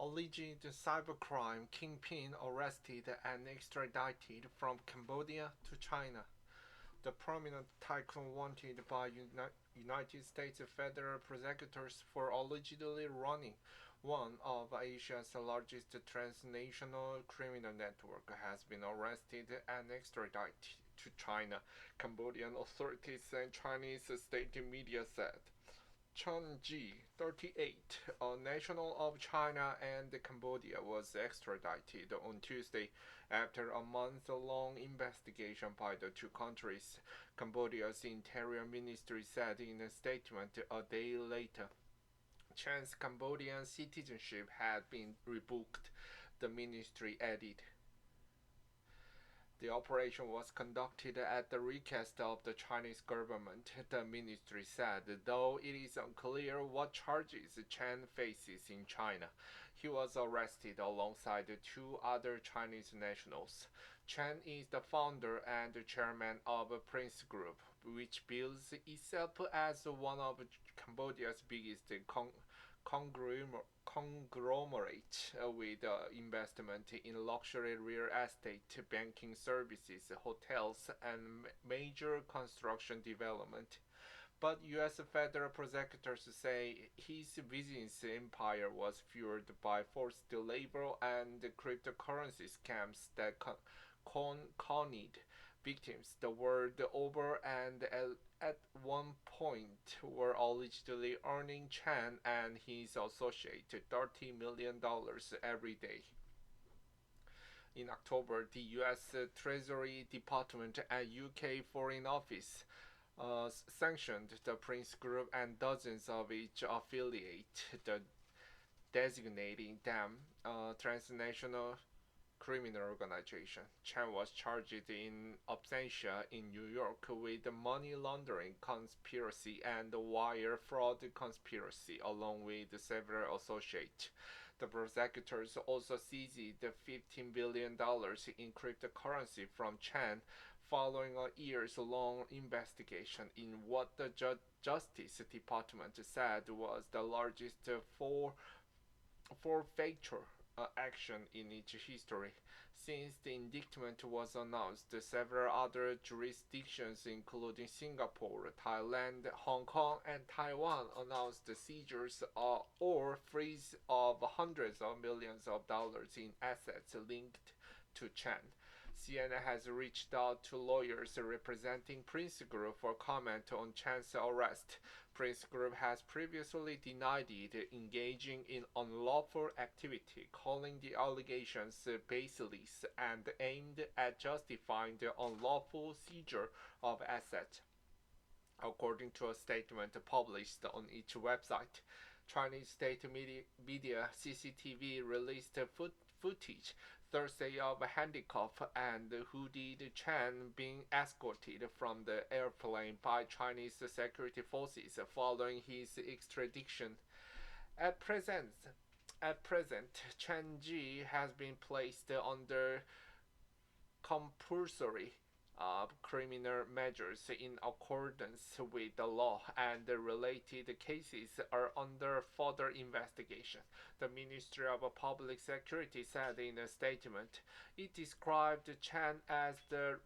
Alleged cybercrime kingpin arrested and extradited from Cambodia to China. The prominent tycoon wanted by United States federal prosecutors for allegedly running one of Asia's largest transnational criminal network has been arrested and extradited to China, Cambodian authorities and Chinese state media said. Chen Ji, 38, a national of China and Cambodia, was extradited on Tuesday after a month-long investigation by the two countries, Cambodia's Interior Ministry said in a statement a day later. Chen's Cambodian citizenship had been revoked, the ministry added. The operation was conducted at the request of the Chinese government, the ministry said, though it is unclear what charges Chen faces in China. He was arrested alongside two other Chinese nationals. Chen is the founder and chairman of Prince Group, which bills itself as one of Cambodia's biggest conglomerate with investment in luxury real estate, banking services, hotels, and major construction development. But U.S. federal prosecutors say his business empire was fueled by forced labor and cryptocurrency scams that conned victims the world over and at one point were allegedly earning Chan and his associate $30 million every day. In October, the U.S. Treasury Department and UK Foreign Office sanctioned the Prince Group and dozens of its affiliates, designating them transnational criminal organization. Chen was charged in absentia in New York with money laundering conspiracy and wire fraud conspiracy, along with several associates. The prosecutors also seized $15 billion in cryptocurrency from Chen following a years-long investigation in what the Justice Department said was the largest forfeiture action in its history. Since the indictment was announced, several other jurisdictions, including Singapore, Thailand, Hong Kong, and Taiwan, announced the seizures or freeze of hundreds of millions of dollars in assets linked to Chen. CNN has reached out to lawyers representing Prince Group for comment on Chen's arrest. Prince Group has previously denied it engaging in unlawful activity, calling the allegations baseless and aimed at justifying the unlawful seizure of assets, according to a statement published on its website. Chinese state media CCTV released footage Thursday of a handcuffed and hooded Chen being escorted from the airplane by Chinese security forces following his extradition. At present, Chen Ji has been placed under compulsory criminal measures in accordance with the law, and the related cases are under further investigation, the Ministry of Public Security said in a statement. It described Chan as the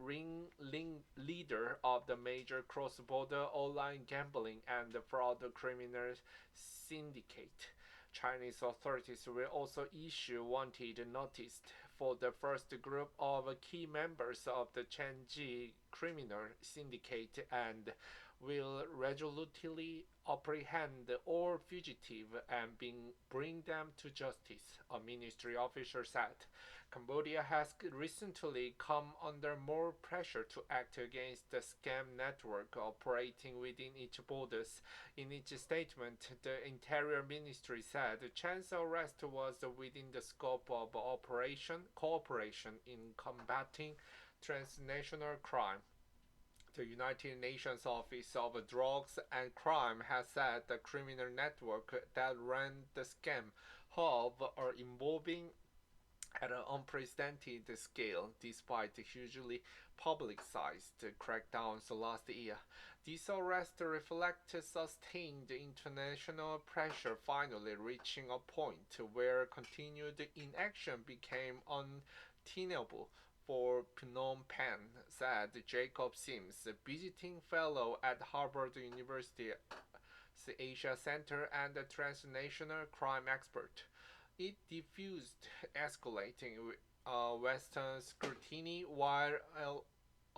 leader of the major cross-border online gambling and fraud criminal syndicate. Chinese authorities will also issue wanted notice for the first group of key members of the Chenji criminal syndicate and will resolutely apprehend all fugitives and bring them to justice, a ministry official said. Cambodia has recently come under more pressure to act against the scam network operating within its borders. In its statement, the Interior Ministry said Chan's arrest was within the scope of cooperation in combating transnational crime. The United Nations Office of Drugs and Crime has said the criminal network that ran the scam are evolving at an unprecedented scale despite hugely publicized crackdowns last year. These arrests reflect sustained international pressure finally reaching a point where continued inaction became untenable for Phnom Penh, said Jacob Sims, visiting fellow at Harvard University's Asia Center and a transnational crime expert. It diffused escalating Western scrutiny while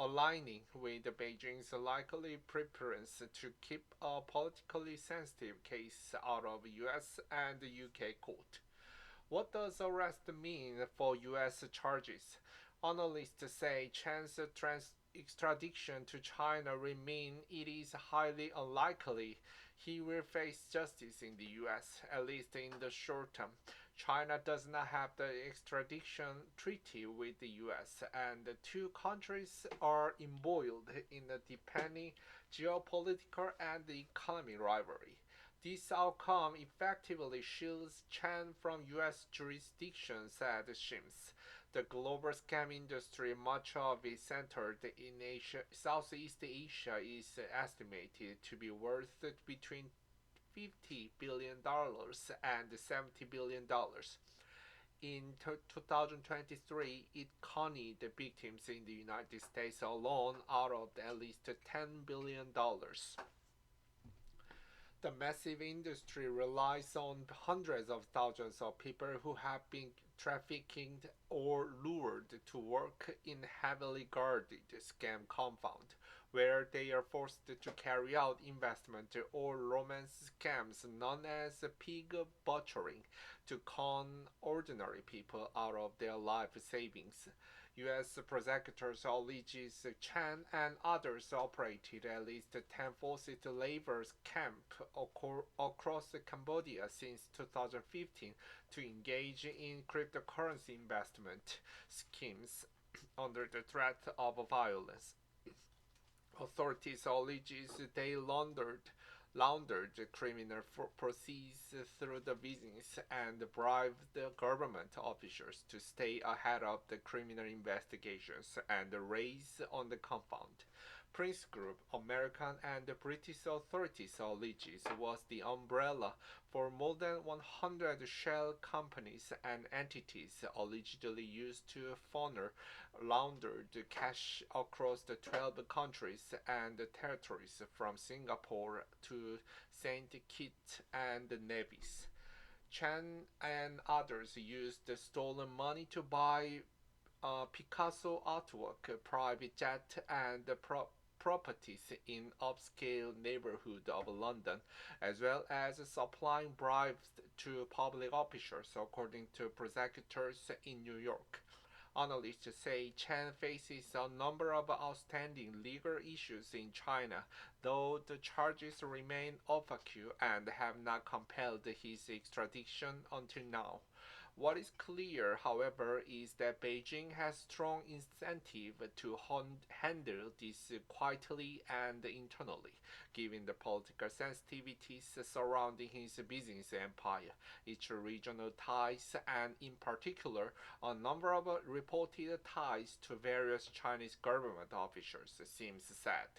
aligning with Beijing's likely preference to keep a politically sensitive case out of US and UK court. What does arrest mean for US charges? Analysts say Chen's extradition to China remain it is highly unlikely he will face justice in the US, at least in the short term. China does not have the extradition treaty with the US, and the two countries are embroiled in a deepening geopolitical and economic rivalry. This outcome effectively shields Chen from US jurisdiction, said Shims. The global scam industry, much of it centered in Asia, Southeast Asia, is estimated to be worth between $50 billion and $70 billion. In 2023, it conned the victims in the United States alone out of at least $10 billion. The massive industry relies on hundreds of thousands of people who have been trafficked or lured to work in heavily guarded scam compound, where they are forced to carry out investment or romance scams known as pig butchering to con ordinary people out of their life savings. U.S. prosecutors alleges Chan and others operated at least 10 forced labor camps across Cambodia since 2015 to engage in cryptocurrency investment schemes under the threat of violence. Authorities allege they laundered criminal proceeds through the business and bribed the government officials to stay ahead of the criminal investigations and raids on the compound. Prince Group, American and British authorities alleges was the umbrella for more than 100 shell companies and entities allegedly used to funnel laundered cash across the 12 countries and territories from Singapore to Saint Kitts and Nevis. Chan and others used the stolen money to buy Picasso artwork, private jet, and properties in upscale neighborhood of London, as well as supplying bribes to public officials, according to prosecutors in New York. Analysts say Chen faces a number of outstanding legal issues in China, though the charges remain opaque and have not compelled his extradition until now. What is clear, however, is that Beijing has strong incentive to handle this quietly and internally, given the political sensitivities surrounding his business empire, its regional ties, and in particular, a number of reported ties to various Chinese government officials, Sims said.